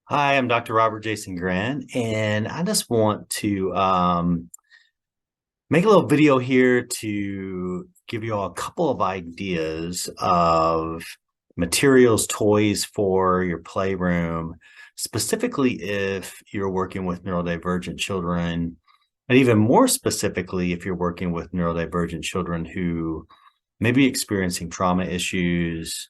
Hi, I'm Dr. Robert Jason Grant, and I just want to make a little video here to give you all a couple of ideas of materials, toys for your playroom, specifically if you're working with neurodivergent children, and even more specifically if you're working with neurodivergent children who may be experiencing trauma issues,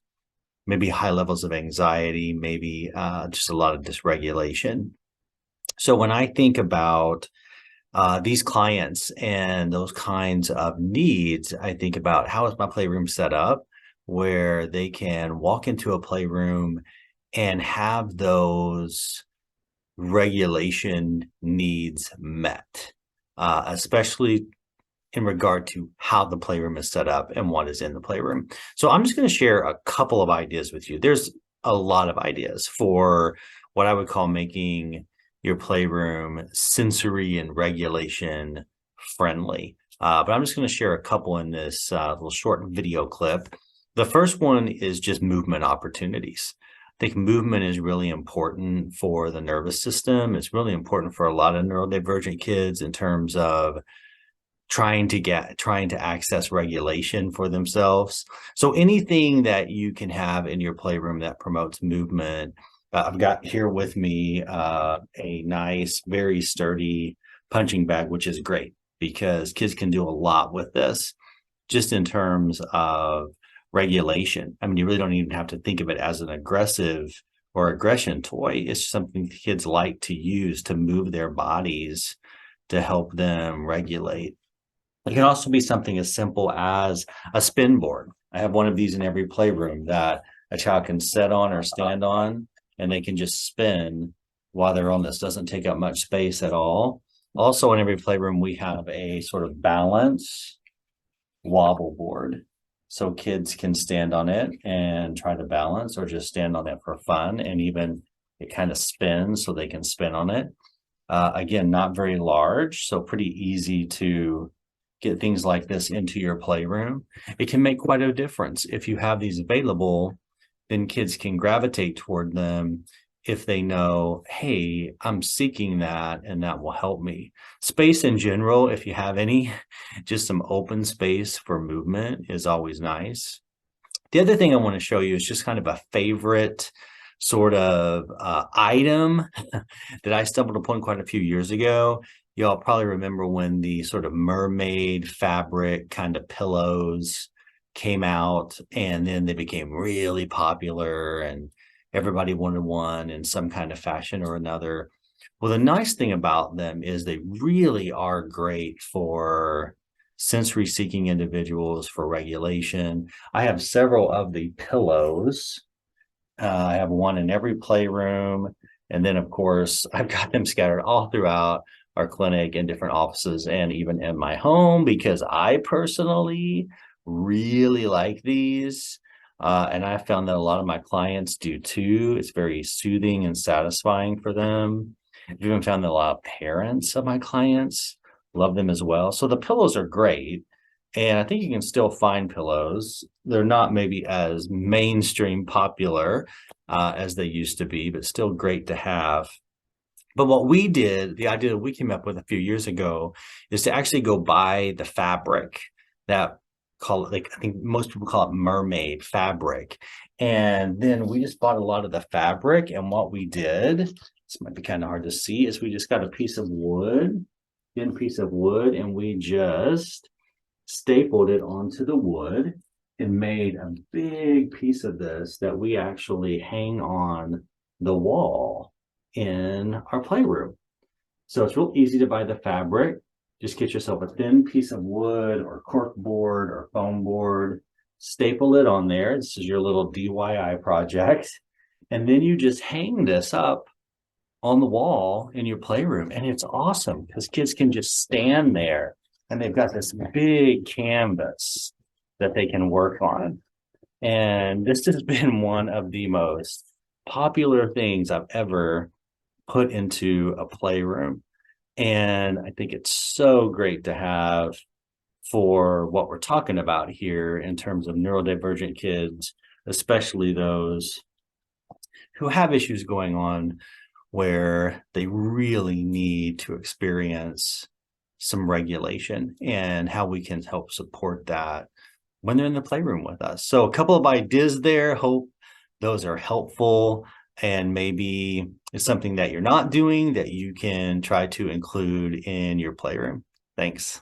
maybe high levels of anxiety, maybe just a lot of dysregulation. So when I think about these clients and those kinds of needs, I think about how is my playroom set up where they can walk into a playroom and have those regulation needs met, especially in regard to how the playroom is set up and what is in the playroom. So I'm just going to share a couple of ideas with you. There's a lot of ideas for what I would call making your playroom sensory and regulation friendly. But I'm just going to share a couple in this little short video clip. The first one is just movement opportunities. I think movement is really important for the nervous system. It's really important for a lot of neurodivergent kids in terms of trying to access regulation for themselves. So anything that you can have in your playroom that promotes movement. I've got here with me a nice, very sturdy punching bag, which is great because kids can do a lot with this just in terms of regulation. I mean, you really don't even have to think of it as an aggressive or aggression toy. It's something kids like to use to move their bodies to help them regulate. It can also be something as simple as a spin board. I have one of these in every playroom that a child can sit on or stand on, and they can just spin while they're on this. Doesn't take up much space at all. Also, in every playroom, we have a sort of balance wobble board. So kids can stand on it and try to balance or just stand on it for fun. And even it kind of spins so they can spin on it. Again, not very large, so pretty easy to get things like this into your playroom. It can make quite a difference. If you have these available, then kids can gravitate toward them if they know, hey, I'm seeking that and that will help me. Space in general, if you have any, just some open space for movement is always nice. The other thing I want to show you is just kind of a favorite sort of item that I stumbled upon quite a few years ago. Y'all probably remember when the sort of mermaid fabric kind of pillows came out, and then they became really popular and everybody wanted one in some kind of fashion or another. Well, the nice thing about them is they really are great for sensory seeking individuals, for regulation. I have several of the pillows. I have one in every playroom. And then, of course, I've got them scattered all throughout our clinic and different offices and even in my home because I personally really like these. And I found that a lot of my clients do too. It's very soothing and satisfying for them. I've even found that a lot of parents of my clients love them as well. So the pillows are great. And I think you can still find pillows. They're not maybe as mainstream popular as they used to be, but still great to have. But what we did, the idea that we came up with a few years ago, is to actually go buy the fabric that call it, like I think most people call it mermaid fabric. And then we just bought a lot of the fabric. And what we did, this might be kind of hard to see, is we just got a piece of wood, thin piece of wood, and we just stapled it onto the wood and made a big piece of this that we actually hang on the wall in our playroom. So it's real easy to buy the fabric. Just get yourself a thin piece of wood or cork board or foam board, staple it on there. This is your little DIY project. And then you just hang this up on the wall in your playroom. And it's awesome because kids can just stand there and they've got this big canvas that they can work on. And this has been one of the most popular things I've ever put into a playroom. And I think it's so great to have for what we're talking about here in terms of neurodivergent kids, especially those who have issues going on where they really need to experience some regulation, and how we can help support that when they're in the playroom with us. So a couple of ideas there. Hope those are helpful, and maybe it's something that you're not doing that you can try to include in your playroom. Thanks.